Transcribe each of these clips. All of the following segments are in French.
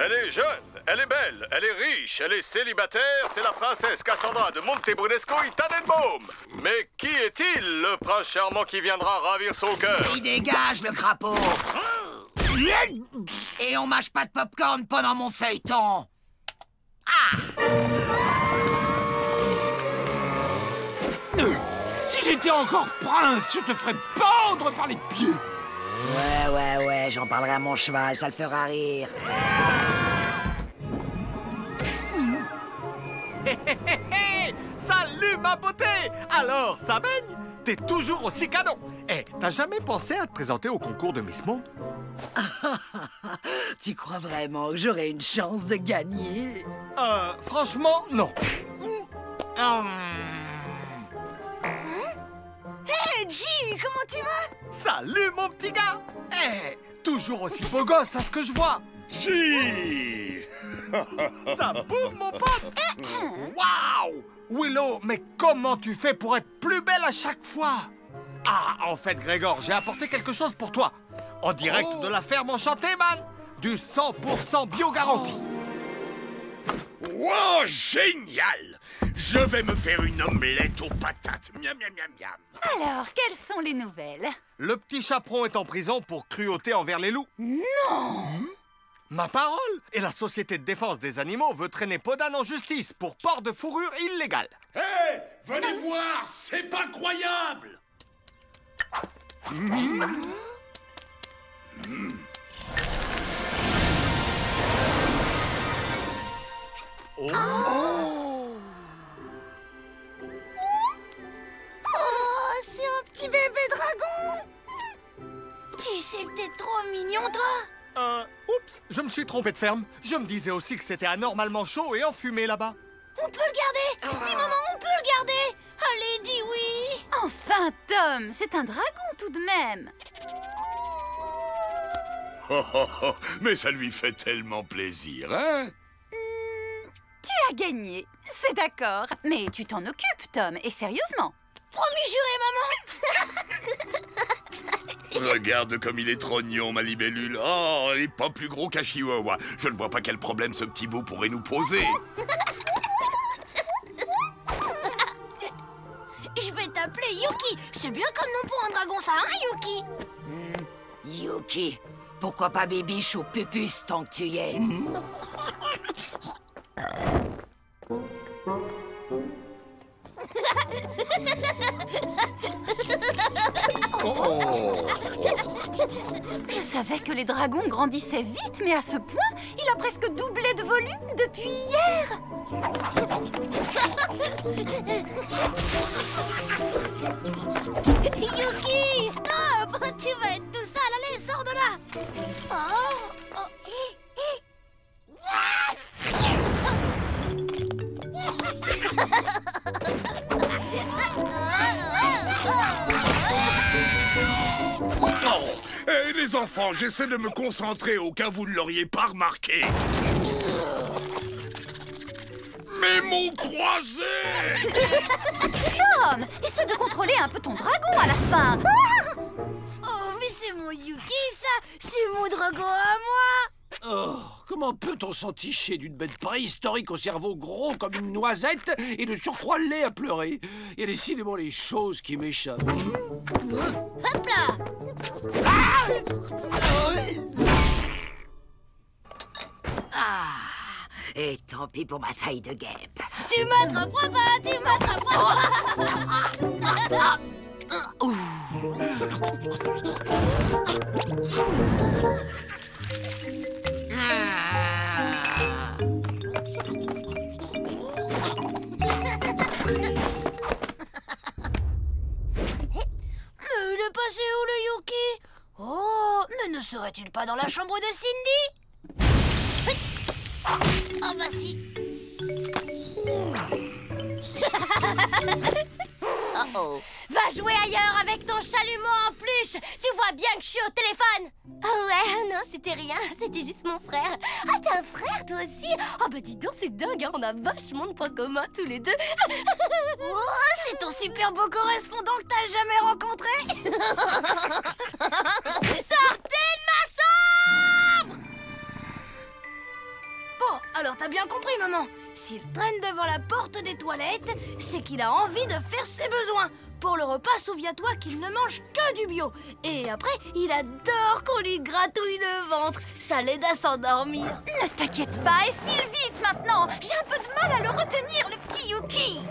Elle est jeune, elle est belle, elle est riche, elle est célibataire, c'est la princesse Cassandra de Montebrunesco et Tannenbaum. Mais qui est-il, le prince charmant qui viendra ravir son cœur? Il dégage, le crapaud. Et on mâche pas de popcorn pendant mon feuilleton. Ah! Si j'étais encore prince, je te ferais pendre par les pieds. Ouais, j'en parlerai à mon cheval, ça le fera rire. Salut ma beauté! Alors, ça baigne? T'es toujours aussi canon. T'as jamais pensé à te présenter au concours de Miss Monde? Tu crois vraiment que j'aurais une chance de gagner? Franchement, non. Hey, G, comment tu vas? Salut mon petit gars! Toujours aussi beau gosse à ce que je vois. Gee! Ça boum mon pote! Waouh! Willow, mais comment tu fais pour être plus belle à chaque fois? Ah, en fait, Grégor, j'ai apporté quelque chose pour toi. En direct de la ferme enchantée, man! Du 100% bio garanti. Wow, génial! Je vais me faire une omelette aux patates. Miam, miam, miam, miam. Alors, quelles sont les nouvelles? Le petit chaperon est en prison pour cruauté envers les loups. Non! Ma parole! Et la Société de défense des animaux veut traîner Podane en justice pour port de fourrure illégale. Hé! Venez voir! C'est pas croyable! Oh, c'est un petit bébé dragon! Tu sais que t'es trop mignon, toi! Oups, je me suis trompé de ferme. Je me disais aussi que c'était anormalement chaud et enfumé là-bas. On peut le garder! Dis, maman, on peut le garder! Allez, dis oui! Enfin, Tom, c'est un dragon tout de même! Oh, oh, oh, mais ça lui fait tellement plaisir, hein? Tu as gagné, c'est d'accord. Mais tu t'en occupes, Tom, et sérieusement. Promis juré, maman! Regarde comme il est trognon, ma libellule. Oh, il est pas plus gros qu'un chihuahua. Je ne vois pas quel problème ce petit bout pourrait nous poser. Je vais t'appeler Yuki. C'est bien comme nom pour un dragon, ça, hein, Yuki? Yuki, pourquoi pas Bébiche ou Pupus tant que tu y es? Je savais que les dragons grandissaient vite, mais à ce point, il a presque doublé de volume depuis hier. Yuki, stop! Tu vas être tout sale, allez, sors de là! Hé, les enfants, j'essaie de me concentrer au cas où vous ne l'auriez pas remarqué. Mes mots croisés! Tom, essaie de contrôler un peu ton dragon à la fin. Oh, mais c'est mon Yuki, ça! C'est mon dragon à moi! Oh, comment peut-on s'enticher d'une bête préhistorique au cerveau gros comme une noisette et de surcroît laid à pleurer? Il y a décidément les choses qui m'échappent. Hop là! Et tant pis pour ma taille de guêpe. Tu m'attraperas pas! Tu m'attraperas pas! Mais il est passé où, le Yuki? Oh, mais ne serait-il pas dans la chambre de Cindy? Oh bah si. Oh. Va jouer ailleurs avec ton chalumeau en peluche. Tu vois bien que je suis au téléphone. Oh ouais, non, c'était rien. C'était juste mon frère. Ah, t'as un frère, toi aussi? Oh bah dis donc, c'est dingue, hein. On a vachement de points communs tous les deux. Oh, c'est ton super beau correspondant que t'as jamais rencontré. Sortez de ma chambre! bien compris, maman. S'il traîne devant la porte des toilettes, c'est qu'il a envie de faire ses besoins. Pour le repas, souviens-toi qu'il ne mange que du bio. Et après, il adore qu'on lui gratouille le ventre. Ça l'aide à s'endormir. Ne t'inquiète pas et file vite maintenant. J'ai un peu de mal à le retenir, le petit Yuki.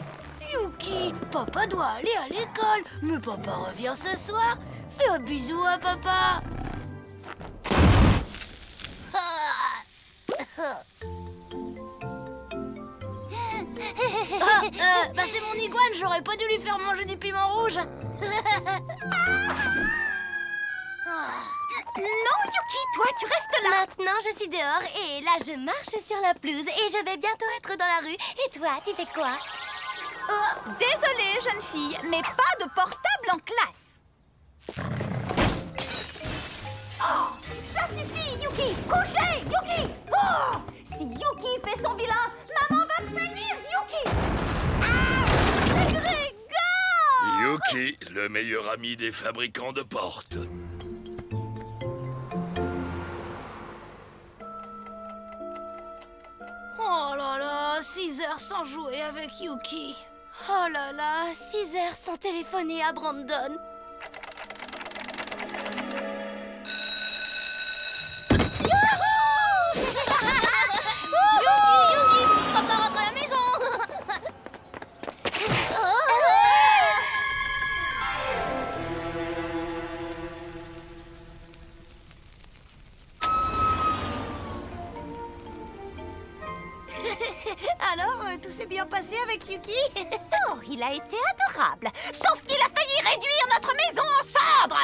Yuki, papa doit aller à l'école. Mais papa revient ce soir. Fais un bisou à papa. C'est mon iguane, j'aurais pas dû lui faire manger du piment rouge. Non, Yuki, toi, tu restes là. Maintenant, je suis dehors et là, je marche sur la pelouse et je vais bientôt être dans la rue. Et toi, tu fais quoi? Oh, désolée, jeune fille, mais pas de portable en classe. Oh, ça suffit, Yuki. Couchez, Yuki. Oh, si Yuki fait son vilain, maman va punir Yuki. Ah, Grégor! Yuki, le meilleur ami des fabricants de portes. Oh là là, 6 heures sans jouer avec Yuki. Oh là là, 6 heures sans téléphoner à Brandon. Yuki, papa rentre à la maison. Alors, tout s'est bien passé avec Yuki? Oh, il a été adorable. Sauf qu'il a failli réduire notre maison en cendres.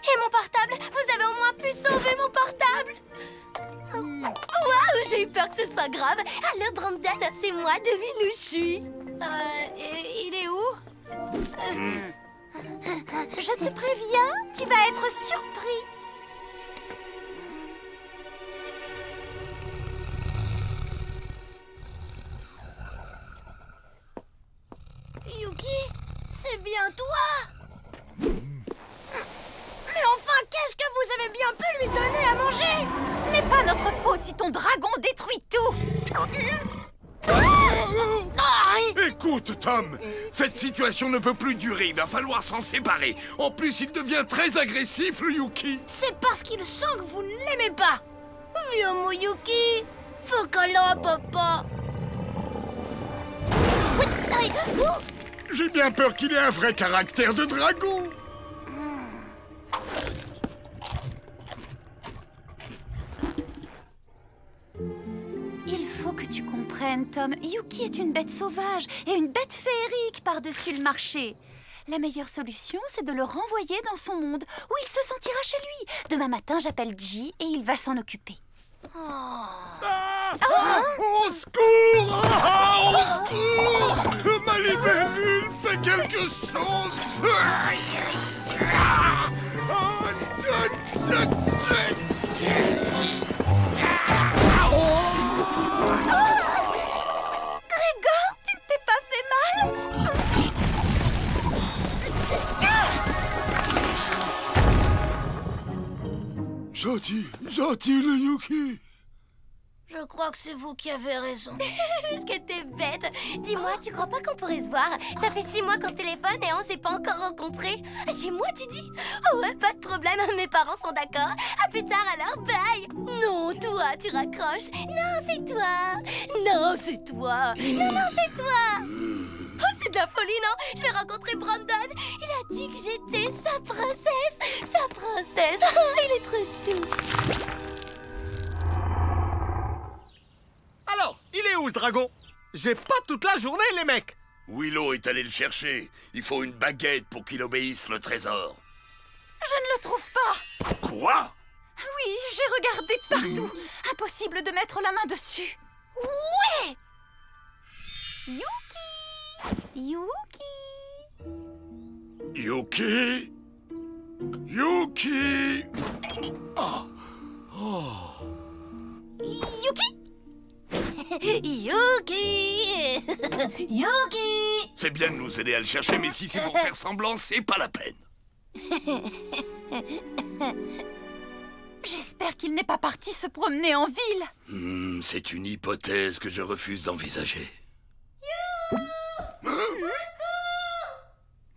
Et mon portable? Vous avez au moins pu sauver mon portable? Waouh, j'ai eu peur que ce soit grave. Allô, Brandon, c'est moi, devine où je suis. Il est où? Je te préviens, tu vas être surpris. Yuki, c'est bien toi? Mais enfin, qu'est-ce que vous avez bien pu lui donner à manger? Ce n'est pas notre faute si ton dragon détruit tout. Écoute, Tom, cette situation ne peut plus durer. Il va falloir s'en séparer. En plus, il devient très agressif, le Yuki. C'est parce qu'il sent que vous ne l'aimez pas. Vieux mon Yuki, fais câlin à papa. J'ai bien peur qu'il ait un vrai caractère de dragon. Il faut que tu comprennes, Tom. Yuki est une bête sauvage et une bête féerique par-dessus le marché. La meilleure solution, c'est de le renvoyer dans son monde, où il se sentira chez lui. Demain matin, j'appelle G et il va s'en occuper. Au secours! Au secours! Ma libellule fait quelque chose! Grégor, tu ne t'es pas fait mal? Gentil le Yuki! Je crois que c'est vous qui avez raison. Est-ce que t'es bête? Dis-moi, tu crois pas qu'on pourrait se voir? Ça fait 6 mois qu'on se téléphone et on s'est pas encore rencontrés. Chez moi, tu dis? Oh ouais, pas de problème, mes parents sont d'accord. À plus tard alors, bye! Non, toi, tu raccroches. Non, c'est toi. Non, c'est toi. Non, non, c'est toi. Oh, c'est de la folie, non? Je vais rencontrer Brandon. Il a dit que j'étais sa princesse. Sa princesse. Oh, il est trop chou. Alors, il est où ce dragon? J'ai pas toute la journée, les mecs. Willow est allé le chercher. Il faut une baguette pour qu'il obéisse le trésor. Je ne le trouve pas. Quoi? Oui, j'ai regardé partout. Impossible de mettre la main dessus. Ouais! Yuki! Yuki? Yuki? Yuki? Yuki! Yuki! C'est bien de nous aider à le chercher, mais si c'est pour faire semblant, c'est pas la peine. J'espère J'espère qu'il n'est pas parti se promener en ville. C'est une hypothèse que je refuse d'envisager.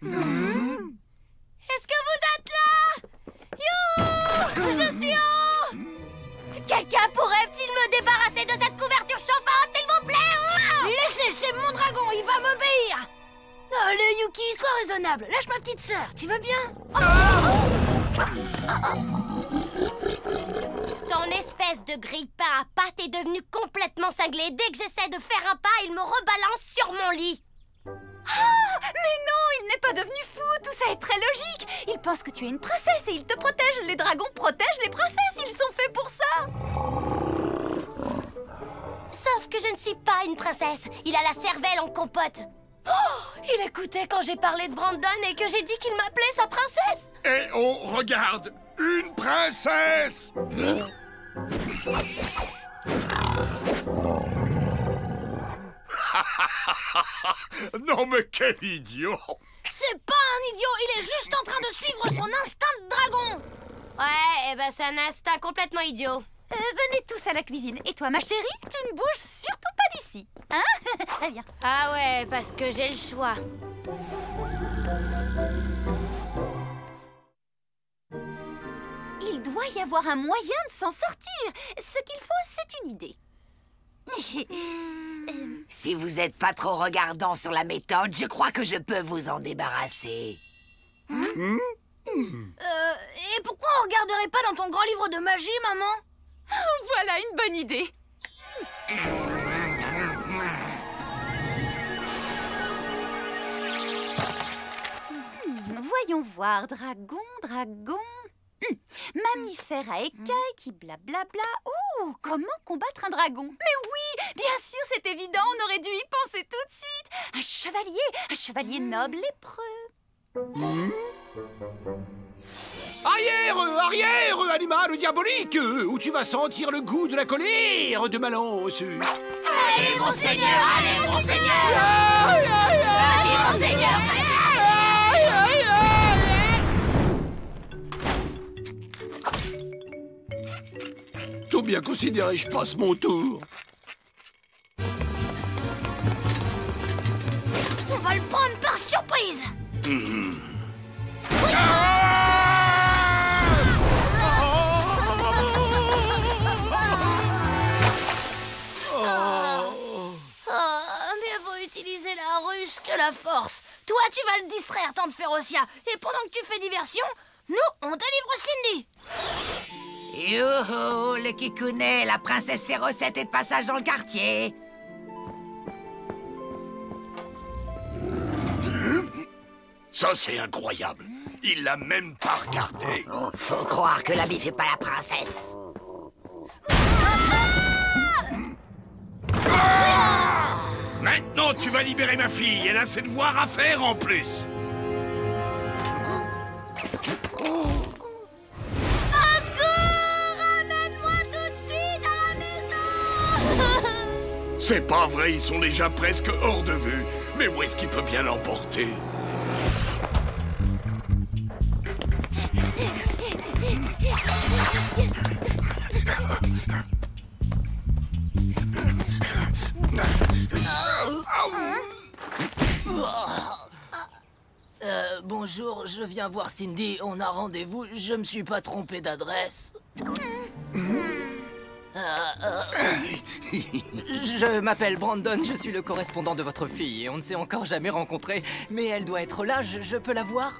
Est-ce que vous êtes là? Youhou! Je suis en haut! Quelqu'un pourrait-il me débarrasser de cette couverture chauffante, s'il vous plaît? Laissez, c'est mon dragon, il va m'obéir. Oh, le Yuki, sois raisonnable. Lâche ma petite sœur, tu veux bien? Ton espèce de grille-pain à pattes est devenu complètement cinglé. Dès que j'essaie de faire un pas, il me rebalance sur mon lit. Ah, mais non, il n'est pas devenu fou. Tout ça est très logique. Il pense que tu es une princesse et il te protège. Les dragons protègent les princesses. Ils sont faits pour ça. Sauf que je ne suis pas une princesse. Il a la cervelle en compote. Oh, il écoutait quand j'ai parlé de Brandon et que j'ai dit qu'il m'appelait sa princesse. Et on regarde une princesse. Non mais quel idiot! C'est pas un idiot, il est juste en train de suivre son instinct de dragon. Ouais, et ben c'est un instinct complètement idiot. Venez tous à la cuisine. Et toi, ma chérie, tu ne bouges surtout pas d'ici. Hein? Très bien. Ah ouais, parce que j'ai le choix. Il doit y avoir un moyen de s'en sortir. Ce qu'il faut, c'est une idée. Si vous n'êtes pas trop regardant sur la méthode, je crois que je peux vous en débarrasser. Et pourquoi on regarderait pas dans ton grand livre de magie, maman? Voilà une bonne idée. Voyons voir, dragon. Mammifère à écailles qui blablabla. Oh, comment combattre un dragon? Mais oui, bien sûr, c'est évident, on aurait dû y penser tout de suite. Un chevalier noble lépreux. Arrière, animal diabolique, où tu vas sentir le goût de la colère de ma lance. Allez, mon seigneur, allez, mon seigneur! Allez, mon seigneur! Tout bien considéré, je passe mon tour. On va le prendre par surprise. Mieux vaut utiliser la ruse que la force. Toi, tu vas le distraire, tante Férocia. Et pendant que tu fais diversion, nous, on délivre Cindy. Youhou, le Kikounet, la princesse Férocette est de passage dans le quartier. Ça, c'est incroyable. Il l'a même pas regardé. Faut croire que l'habit fait pas la princesse. Maintenant, tu vas libérer ma fille. Elle a ses devoirs à faire en plus. C'est pas vrai, ils sont déjà presque hors de vue. Mais où est-ce qu'il peut bien l'emporter? Bonjour, je viens voir Cindy. On a rendez-vous. Je me suis pas trompé d'adresse. Je m'appelle Brandon, je suis le correspondant de votre fille et on ne s'est encore jamais rencontrés. Mais elle doit être là, je peux la voir?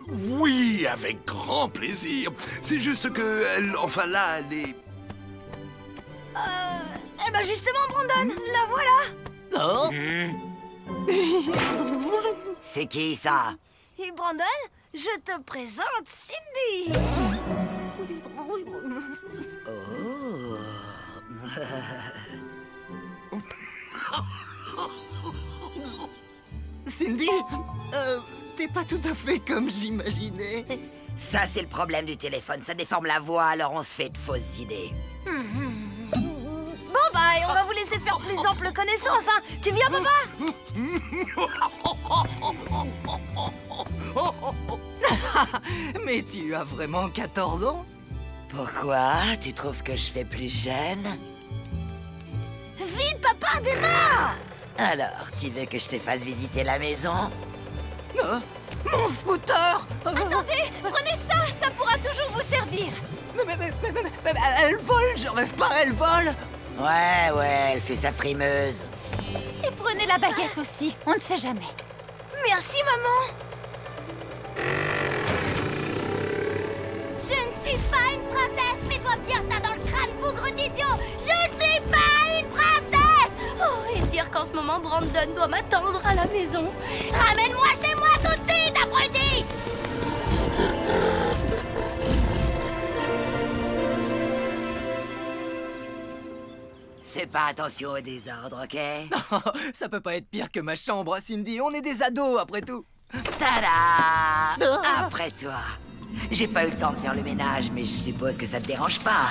Oui, avec grand plaisir. C'est juste que elle, enfin là, elle est... Eh ben justement, Brandon, la voilà. Oh. C'est qui ça? Et Brandon, je te présente Cindy. Cindy, t'es pas tout à fait comme j'imaginais. Ça, c'est le problème du téléphone. Ça déforme la voix, alors on se fait de fausses idées. Bon bah, on va vous laisser faire plus ample connaissance, hein. Tu viens, papa? Mais tu as vraiment 14 ans? Pourquoi? Tu trouves que je fais plus jeune? Vite, papa, démarre! Alors, tu veux que je te fasse visiter la maison? Mon scooter! Attendez, prenez ça, ça pourra toujours vous servir. Mais elle vole, je rêve pas, elle vole! Ouais, elle fait sa frimeuse. Et prenez la baguette aussi, on ne sait jamais. Merci, maman! Je ne suis pas une princesse. Mets-toi bien ça dans le crâne, bougre d'idiot. Je ne suis pas une princesse. Oh, et dire qu'en ce moment, Brandon doit m'attendre à la maison. Ramène-moi chez moi tout de suite, abruti! Fais pas attention au désordre, ok? Ça peut pas être pire que ma chambre, Cindy, on est des ados après tout. Tada! Après toi. J'ai pas eu le temps de faire le ménage, mais je suppose que ça te dérange pas.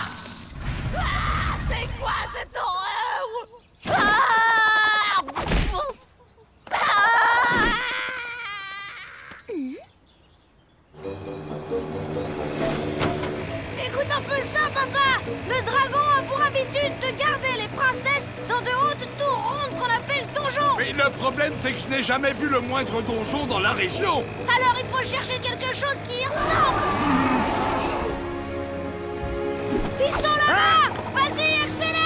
C'est quoi cette horreur? Écoute un peu ça, papa! Le dragon a pour habitude de garder les princesses dans de hautes tours rondes qu'on appelle donjons! Mais le problème, c'est que je n'ai jamais vu le moindre donjon dans la région. Alors il faut chercher quelque chose qui y ressemble! Ils sont là-bas! Vas-y, accélère!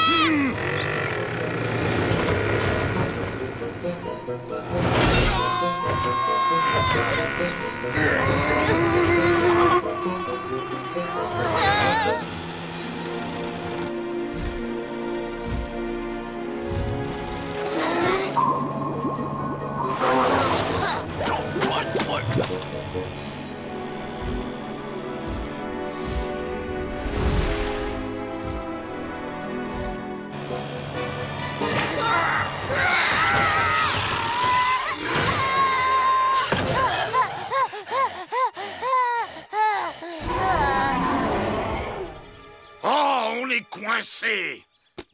Oh, on est coincé.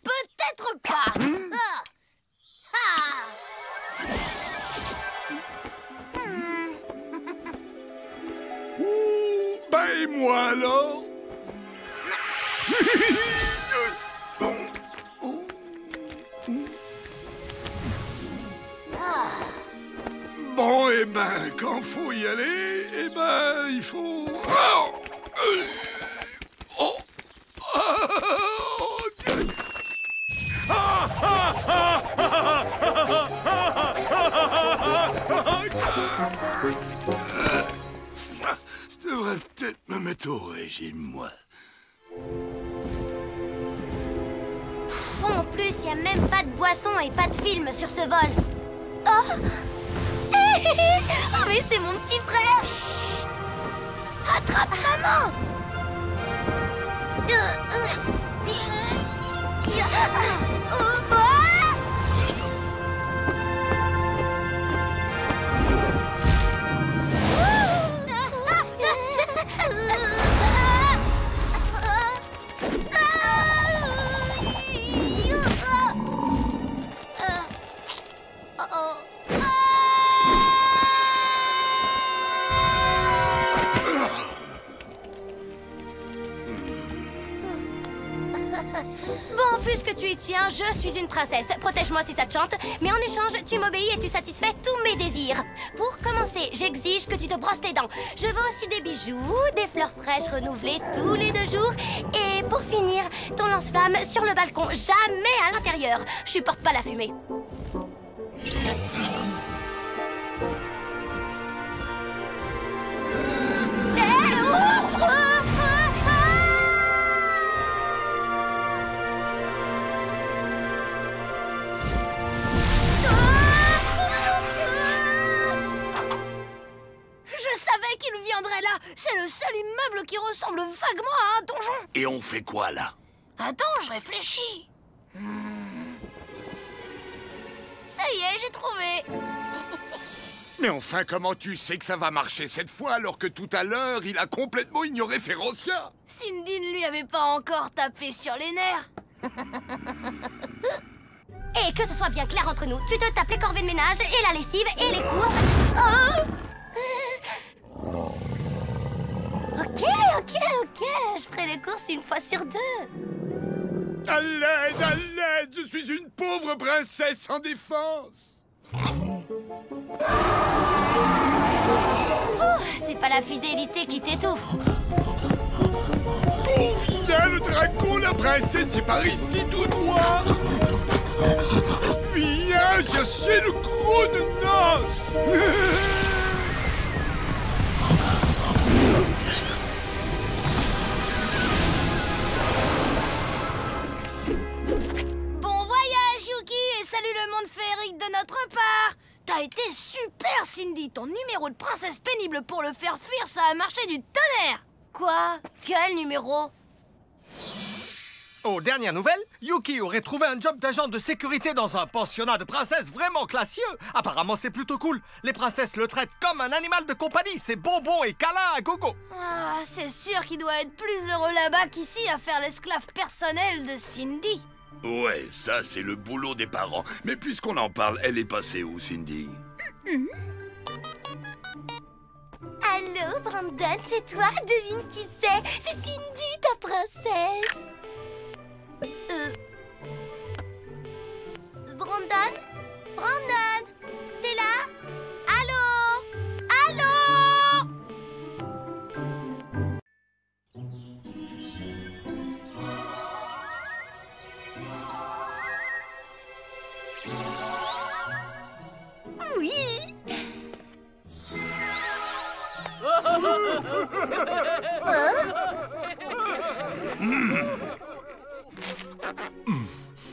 Peut-être pas! Ouh, bah et moi alors? Bon, eh ben, quand faut y aller, eh ben, il faut... Oh! Oh! Je devrais peut-être me mettre au régime, moi. En plus, il n'y a même pas de boisson et pas de film sur ce vol. Oh! Oh, mais c'est mon petit frère! Attrape maman! Bon, puisque tu y tiens, je suis une princesse. Protège-moi si ça te chante, mais en échange, tu m'obéis et tu satisfais tous mes désirs. Pour commencer, j'exige que tu te brosses les dents. Je veux aussi des bijoux, des fleurs fraîches renouvelées tous les 2 jours. Et pour finir, ton lance-flamme sur le balcon, jamais à l'intérieur. Je supporte pas la fumée. Qu'il viendrait là. C'est le seul immeuble qui ressemble vaguement à un donjon. Et on fait quoi, là? Attends, je réfléchis. Ça y est, j'ai trouvé. Mais enfin, comment tu sais que ça va marcher cette fois alors que tout à l'heure, il a complètement ignoré Férocia? Cindy ne lui avait pas encore tapé sur les nerfs. Et que ce soit bien clair entre nous, tu te tapes les corvées de ménage et la lessive et les courses. Oh! Ok, je ferai les courses une fois sur 2. À l'aide, je suis une pauvre princesse sans défense. C'est pas la fidélité qui t'étouffe. Viens, le dragon, la princesse, c'est par ici tout droit. Viens chercher le gros de noces. Bon voyage, Yuki, et salut le monde féerique de notre part. T'as été super, Cindy. Ton numéro de princesse pénible pour le faire fuir, ça a marché du tonnerre. Quoi? Quel numéro? Aux dernières nouvelles, Yuki aurait trouvé un job d'agent de sécurité dans un pensionnat de princesses vraiment classieux. Apparemment, c'est plutôt cool. Les princesses le traitent comme un animal de compagnie. C'est bonbons et câlins à gogo. Ah, c'est sûr qu'il doit être plus heureux là-bas qu'ici à faire l'esclave personnel de Cindy. Ouais, ça, c'est le boulot des parents. Mais puisqu'on en parle, elle est passée où, Cindy? Allô, Brandon, c'est toi? Devine qui c'est? C'est Cindy, ta princesse. Brandon? Brandon? T'es là? Allô? Allô? Oui.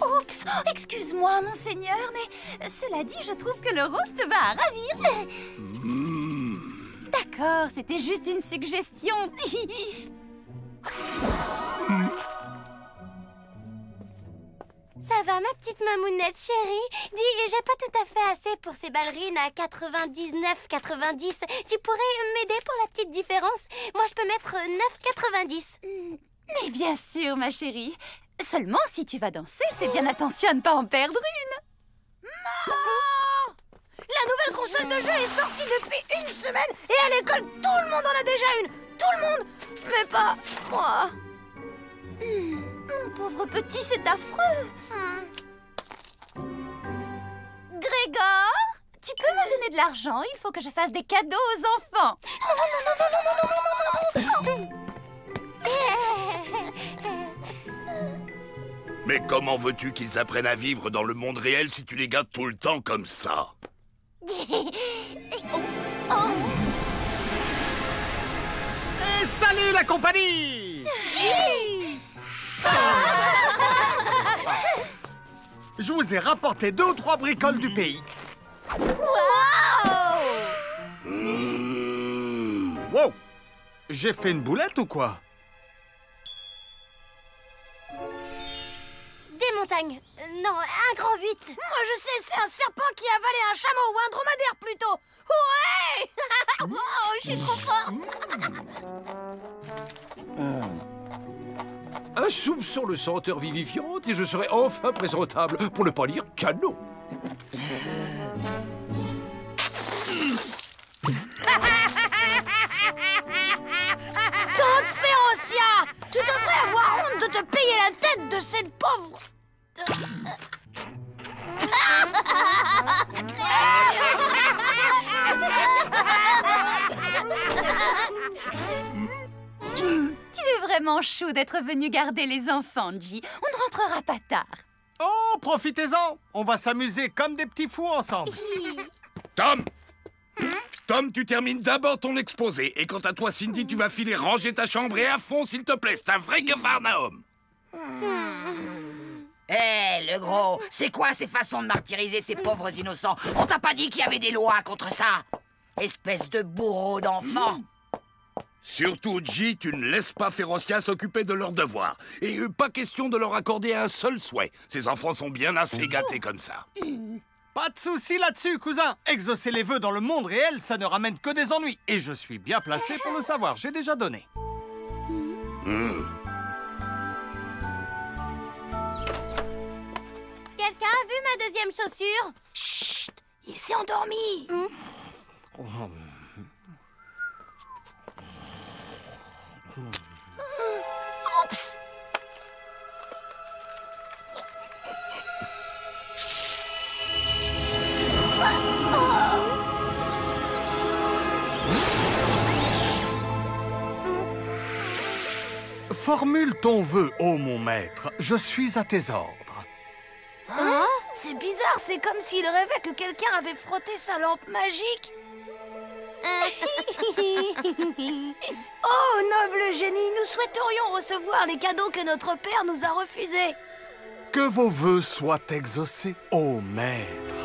Oups, excuse-moi, monseigneur, mais cela dit, je trouve que le roast va à ravir. D'accord, c'était juste une suggestion. Ça va, ma petite mamounette chérie? Dis, j'ai pas tout à fait assez pour ces ballerines à 99,90. Tu pourrais m'aider pour la petite différence? Moi, je peux mettre 9,90. Mais bien sûr, ma chérie. Seulement, si tu vas danser, fais bien attention à ne pas en perdre une. Non! La nouvelle console de jeu est sortie depuis une semaine et à l'école, tout le monde en a déjà une. Tout le monde, mais pas moi. Mon pauvre petit, c'est affreux. Grégor, tu peux me donner de l'argent? Il faut que je fasse des cadeaux aux enfants. Mais comment veux-tu qu'ils apprennent à vivre dans le monde réel si tu les gardes tout le temps comme ça? Et salut la compagnie! Je vous ai rapporté 2 ou 3 bricoles du pays. Wow! J'ai fait une boulette ou quoi? Des montagnes. Non, un grand 8. Moi je sais, c'est un serpent qui a avalé un chameau ou un dromadaire plutôt. Ouais. Oh, je suis trop fort. Un soupçon le senteur vivifiante et je serai enfin présentable, pour ne pas dire canon. Tante Férocia, tu devrais avoir honte de te payer la tête de cette pauvre... Tu es vraiment chou d'être venu garder les enfants, G. On ne rentrera pas tard. Oh, profitez-en! On va s'amuser comme des petits fous ensemble. Tom! Tom, tu termines d'abord ton exposé. Et quant à toi, Cindy, tu vas filer ranger ta chambre et à fond, s'il te plaît. C'est un vrai Capharnaüm. Hé, le gros, c'est quoi ces façons de martyriser ces pauvres innocents? On t'a pas dit qu'il y avait des lois contre ça? Espèce de bourreau d'enfant. Surtout, G, tu ne laisses pas Férocia s'occuper de leurs devoirs. Et pas question de leur accorder un seul souhait. Ces enfants sont bien assez gâtés comme ça. Pas de souci là-dessus, cousin. Exaucer les vœux dans le monde réel, ça ne ramène que des ennuis. Et je suis bien placé pour le savoir. J'ai déjà donné. Quelqu'un a vu ma deuxième chaussure? Chut, il s'est endormi. Oups. Formule ton vœu, ô mon maître. Je suis à tes ordres. Hein? C'est bizarre, c'est comme s'il rêvait que quelqu'un avait frotté sa lampe magique. Oh, noble génie, nous souhaiterions recevoir les cadeaux que notre père nous a refusés. Que vos vœux soient exaucés, ô maître.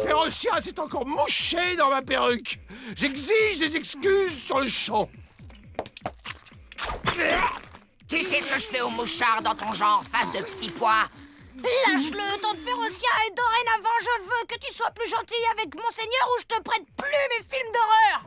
Férocia s'est encore mouché dans ma perruque. J'exige des excuses sur le champ. Tu sais ce que je fais aux mouchards dans ton genre, face de petits pois? Lâche-le, tante Férocia, et dorénavant, je veux que tu sois plus gentil avec Monseigneur ou je te prête plus mes films d'horreur.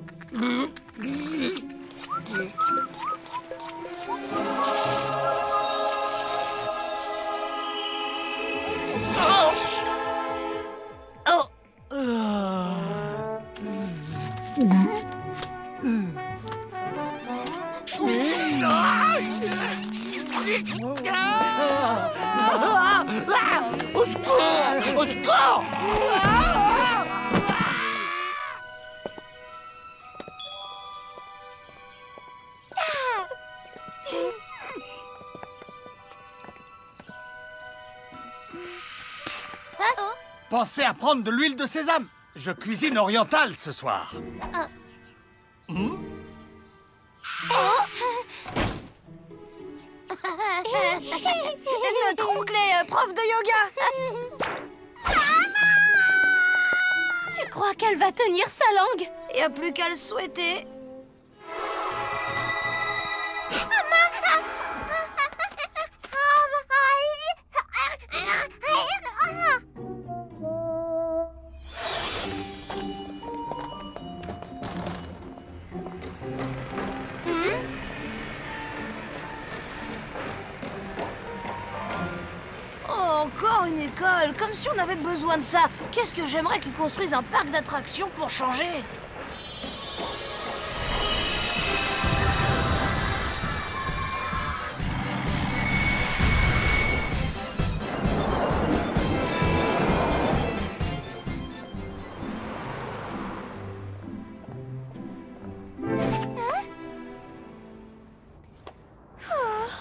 Au secours! Au secours! Pensez à prendre de l'huile de sésame. Je cuisine orientale ce soir. Notre oncle est prof de yoga. Tu crois qu'elle va tenir sa langue? Il n'y a plus qu'à le souhaiter. Encore une école, comme si on avait besoin de ça. Qu'est-ce que j'aimerais qu'ils construisent un parc d'attractions pour changer.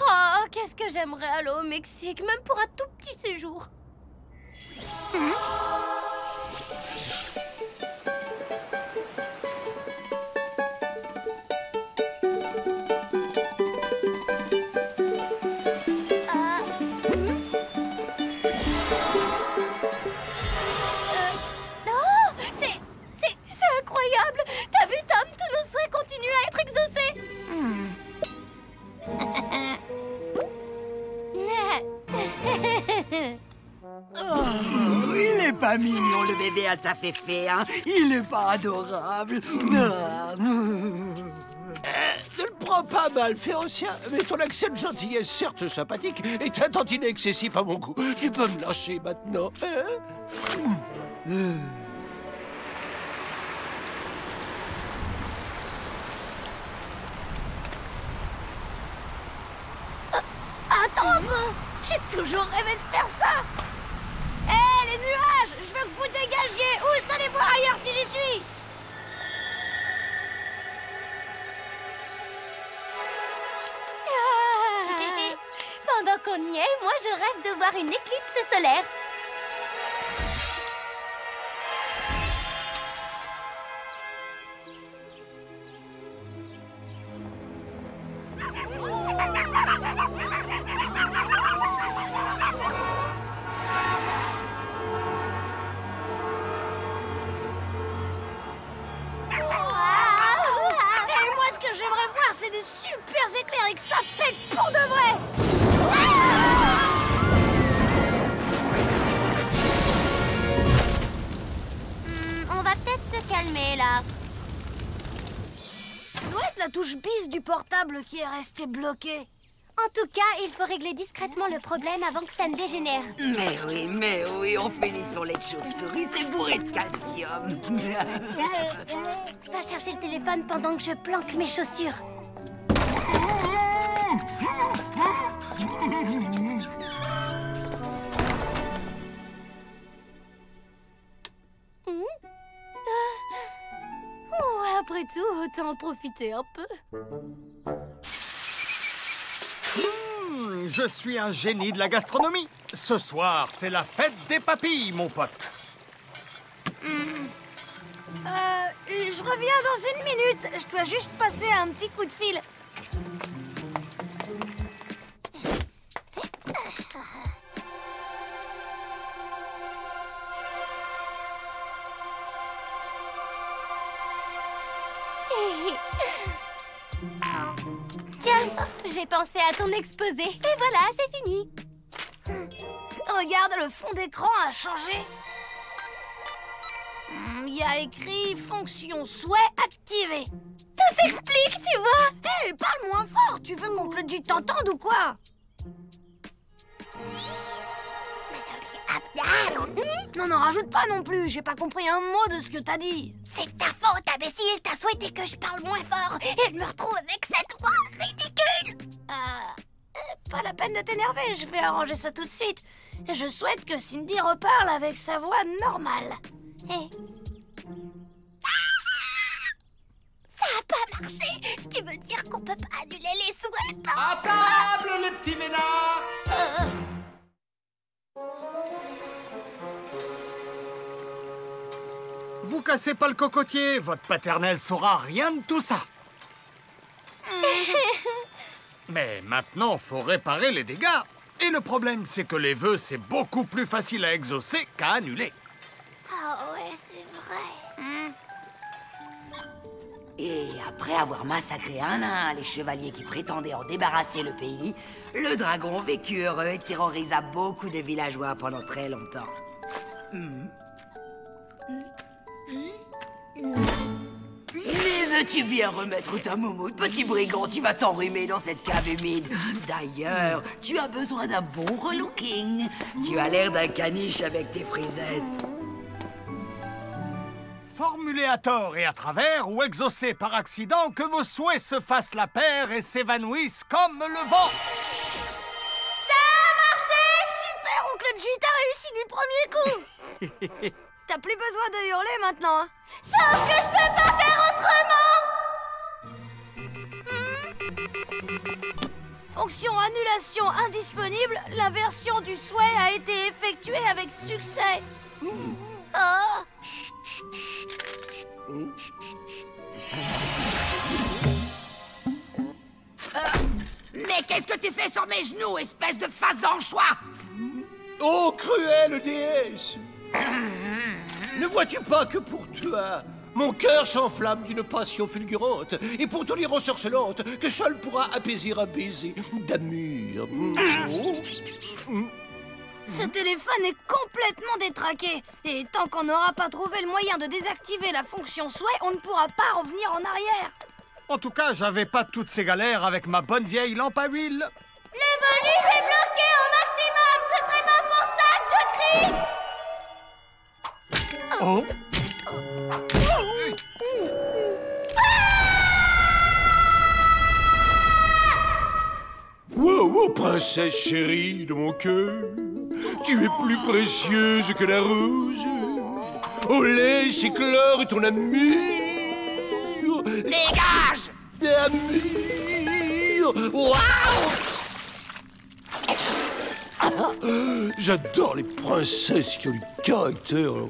Oh, qu'est-ce que j'aimerais aller au Mexique, même pour un tout petit séjour. C'est incroyable. T'as vu, Tom, tous nos souhaits continuent à être exaucés. Oh, il est pas mignon, le bébé à sa féfé, hein? Il est pas adorable. Ne le prends pas mal, Férocia, mais ton accès de gentillesse, certes sympathique, est un tantinet excessif à mon goût. Tu peux me lâcher maintenant, hein? Attends un peu. J'ai toujours rêvé de faire ça. Hé, les nuages, je veux que vous dégagiez. Où allez voir ailleurs si j'y suis. Pendant qu'on y est, moi je rêve de voir une éclipse solaire. Et moi, ce que j'aimerais voir, c'est des super éclairs et que ça pète pour de vrai. la touche bis du portable qui est restée bloquée. En tout cas, il faut régler discrètement le problème avant que ça ne dégénère. Mais oui, on finit son lait de chauve-souris, c'est bourré de calcium. Va chercher le téléphone pendant que je planque mes chaussures. Après tout, autant en profiter un peu. Je suis un génie de la gastronomie. Ce soir, c'est la fête des papilles, mon pote. Je reviens dans 1 minute. Je dois juste passer un petit coup de fil. Tiens, j'ai pensé à ton exposé. Et voilà, c'est fini. Regarde, le fond d'écran a changé. Il y a écrit fonction souhait activée. Tout s'explique, tu vois. Hé, parle moins fort. Tu veux qu'on te dise t'entende ou quoi? Non, rajoute pas non plus. J'ai pas compris un mot de ce que t'as dit. C'est ta faute, imbécile. T'as souhaité que je parle moins fort. Et je me retrouve avec cette voix ridicule. Pas la peine de t'énerver. Je vais arranger ça tout de suite. Je souhaite que Cindy reparle avec sa voix normale. Ça a pas marché. Ce qui veut dire qu'on peut pas annuler les souhaits. À table, les petits ménards. Vous cassez pas le cocotier, votre paternelle saura rien de tout ça. Mais maintenant, faut réparer les dégâts. Et le problème, c'est que les vœux, c'est beaucoup plus facile à exaucer qu'à annuler. Ah ouais, c'est vrai. Et après avoir massacré un à un les chevaliers qui prétendaient en débarrasser le pays, le dragon vécut heureux et terrorisa beaucoup de villageois pendant très longtemps. Mais veux-tu bien remettre ta moumoute, petit brigand? Tu vas t'enrhumer dans cette cave humide. D'ailleurs, tu as besoin d'un bon relooking. Tu as l'air d'un caniche avec tes frisettes. Formulez à tort et à travers ou exaucez par accident que vos souhaits se fassent la paire et s'évanouissent comme le vent. Ça a marché! Super, oncle G, t'as réussi du premier coup. T'as plus besoin de hurler maintenant, hein. Sauf que je peux pas faire autrement. Fonction annulation indisponible. L'inversion du souhait a été effectuée avec succès. Mais qu'est-ce que tu fais sur mes genoux, espèce de face d'anchois? Oh, cruelle déesse! Ne vois-tu pas que pour toi, mon cœur s'enflamme d'une passion fulgurante et pour ton ire ensorcelante que seul pourra apaiser un baiser d'amour. Ce téléphone est complètement détraqué. Et tant qu'on n'aura pas trouvé le moyen de désactiver la fonction souhait, on ne pourra pas revenir en arrière. En tout cas, j'avais pas toutes ces galères avec ma bonne vieille lampe à huile. Le volume est bloqué au maximum. Ce serait pas pour ça que je crie. Oh. Wow, princesse chérie de mon cœur, tu es plus précieuse que la rose. Oh, laisse éclore ton amour. Dégage! D'amour. Waouh! J'adore les princesses qui ont du caractère.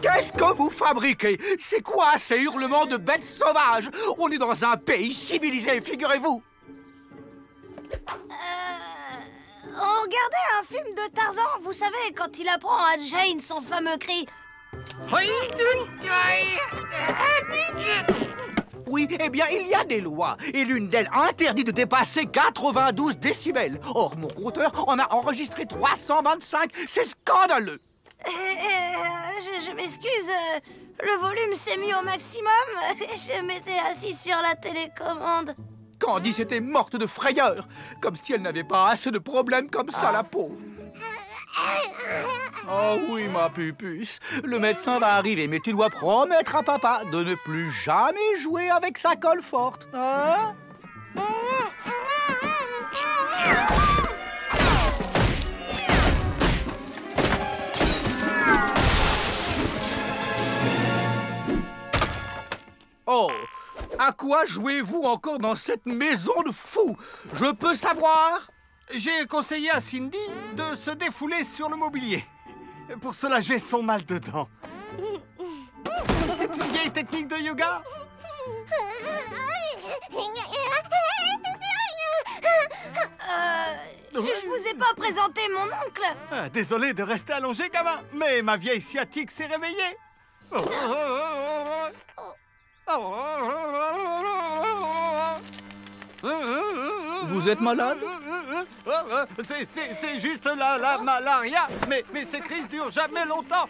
Qu'est-ce que vous fabriquez? C'est quoi ces hurlements de bêtes sauvages? On est dans un pays civilisé, figurez-vous. On regardait un film de Tarzan, vous savez, quand il apprend à Jane son fameux cri. Oui, eh bien, il y a des lois, et l'une d'elles interdit de dépasser 92 décibels. Or, mon compteur en a enregistré 325, c'est scandaleux. Je m'excuse, le volume s'est mis au maximum. Je m'étais assis sur la télécommande. Candice était morte de frayeur, comme si elle n'avait pas assez de problèmes comme ça, la pauvre. Oh oui, ma pupuce, le médecin va arriver, mais tu dois promettre à papa de ne plus jamais jouer avec sa colle forte, hein? Oh, à quoi jouez-vous encore dans cette maison de fous? Je peux savoir? J'ai conseillé à Cindy de se défouler sur le mobilier pour soulager son mal de dents. C'est une vieille technique de yoga. Je vous ai pas présenté mon oncle. Désolé de rester allongé, gamin, mais ma vieille sciatique s'est réveillée. Vous êtes malade? C'est juste la malaria, mais ces crises durent jamais longtemps.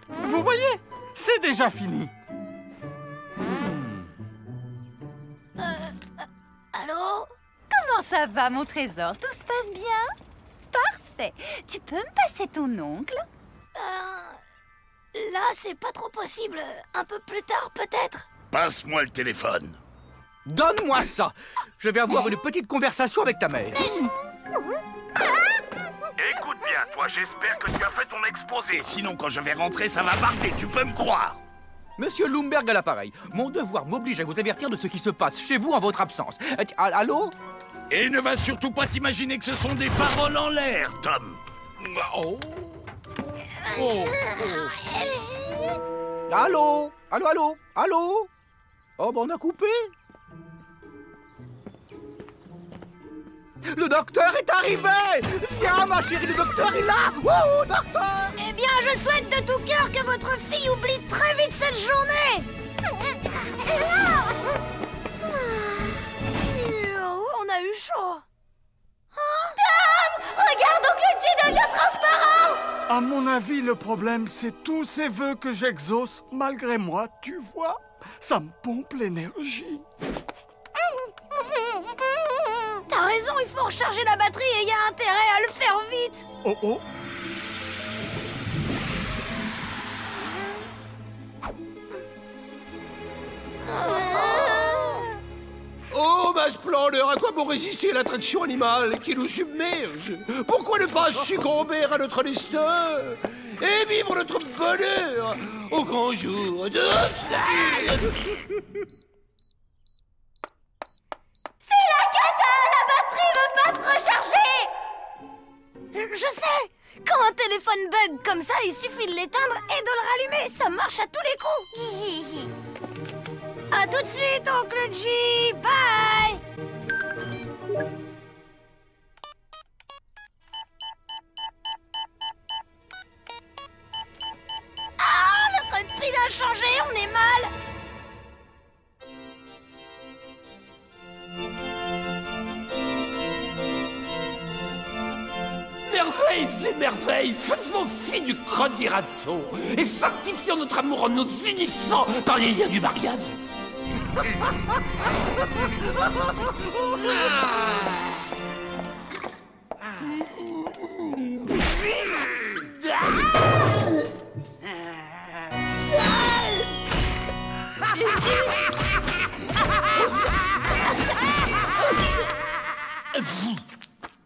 Vous voyez, c'est déjà fini. Allô? Comment ça va, mon trésor? Tout se passe bien? Parfait. Tu peux me passer ton oncle? Là, c'est pas trop possible. Un peu plus tard, peut-être. Passe-moi le téléphone. Donne-moi ça. Je vais avoir une petite conversation avec ta mère. Écoute bien, toi, j'espère que tu as fait ton exposé. Sinon, quand je vais rentrer, ça va barder, tu peux me croire. Monsieur Lumberg à l'appareil. Mon devoir m'oblige à vous avertir de ce qui se passe chez vous en votre absence. Allô? Et ne va surtout pas t'imaginer que ce sont des paroles en l'air, Tom. Oh. Oh. Allô? Allô? Oh, ben on a coupé. Le docteur est arrivé! Viens, ma chérie, le docteur est là! Wouhou, docteur! Eh bien, je souhaite de tout cœur que votre fille oublie très vite cette journée! On a eu chaud! Tom! Regarde, Oncle G devient transparent! À mon avis, le problème, c'est tous ces vœux que j'exauce malgré moi, tu vois? Ça me pompe l'énergie. T'as raison, il faut recharger la batterie et il y a intérêt à le faire vite. Oh. Oh, ma splendeur, à quoi bon résister à l'attraction animale qui nous submerge? Pourquoi ne pas succomber à notre destin et vivre notre bonheur au grand jour de... C'est la cata! La batterie veut pas se recharger! Je sais! Quand un téléphone bug comme ça, il suffit de l'éteindre et de le rallumer. Ça marche à tous les coups. À tout de suite, Oncle G. Bye! Ah, le code PIN a changé, on est mal. Merveilles et merveilles, faisons fi du crâne raton et sanctifions notre amour en nous unissant dans les liens du mariage.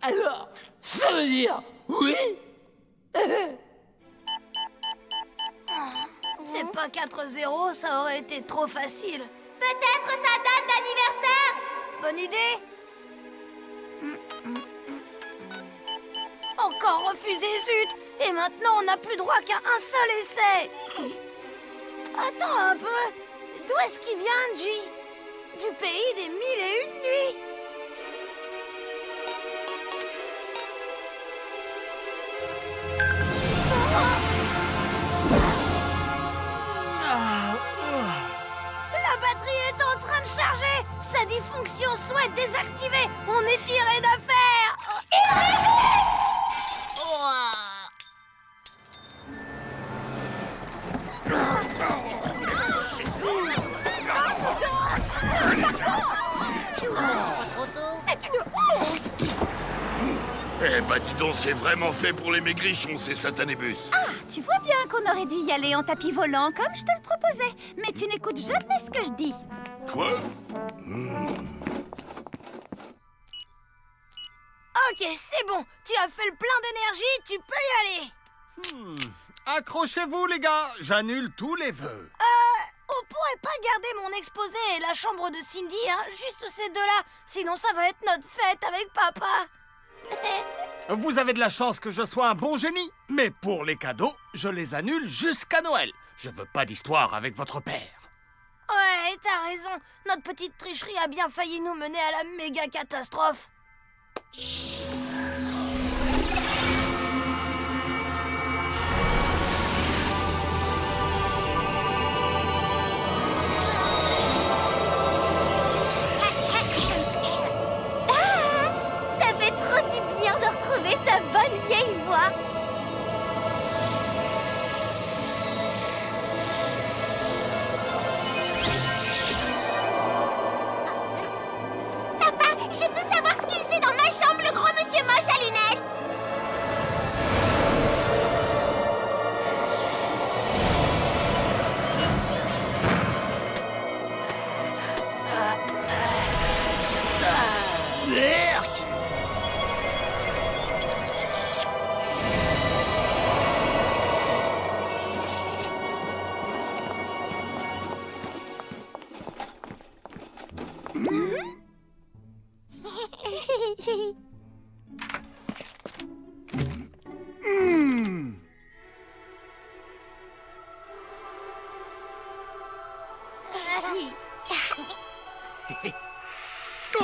Alors, ça veut dire oui? C'est pas 4-0, ça aurait été trop facile. Peut-être sa date d'anniversaire? Bonne idée. Encore refusé, zut. Et maintenant, on n'a plus droit qu'à un seul essai. Attends un peu. D'où est-ce qu'il vient, G? Du pays des 1001 nuits. La batterie est en train de charger. Ça dit fonction souhaite désactivée. On est tiré d'affaire. Eh bah dis donc, c'est vraiment fait pour les maigrichons, ces satanés bus. Ah, tu vois bien qu'on aurait dû y aller en tapis volant, comme je te le proposais. Mais tu n'écoutes jamais ce que je dis. Quoi? Ok, c'est bon. Tu as fait le plein d'énergie, tu peux y aller. Accrochez-vous, les gars. J'annule tous les vœux. On pourrait pas garder mon exposé et la chambre de Cindy, hein? Juste ces deux-là. Sinon, ça va être notre fête avec papa. Vous avez de la chance que je sois un bon génie. Mais pour les cadeaux, je les annule jusqu'à Noël. Je veux pas d'histoire avec votre père. Ouais, t'as raison. Notre petite tricherie a bien failli nous mener à la méga catastrophe. Ça fait trop du bien de retrouver sa bonne vieille voix. Papa, je peux savoir ce qu'il fait dans ma chambre, le gros monsieur moche à lunettes?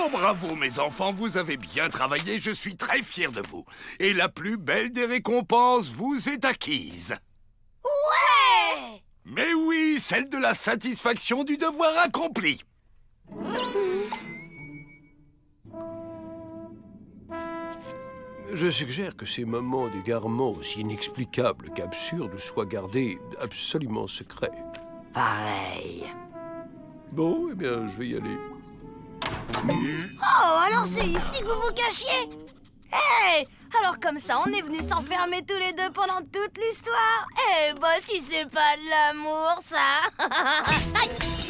Oh, bravo, mes enfants, vous avez bien travaillé, je suis très fier de vous. Et la plus belle des récompenses vous est acquise. Ouais! Mais oui, celle de la satisfaction du devoir accompli. Je suggère que ces moments d'égarement aussi inexplicables qu'absurdes soient gardés absolument secrets. Pareil. Bon, eh bien, je vais y aller. Oh, alors c'est ici que vous vous cachiez? Hey! Alors comme ça, on est venus s'enfermer tous les deux pendant toute l'histoire? Eh bah si c'est pas de l'amour, ça! Aïe!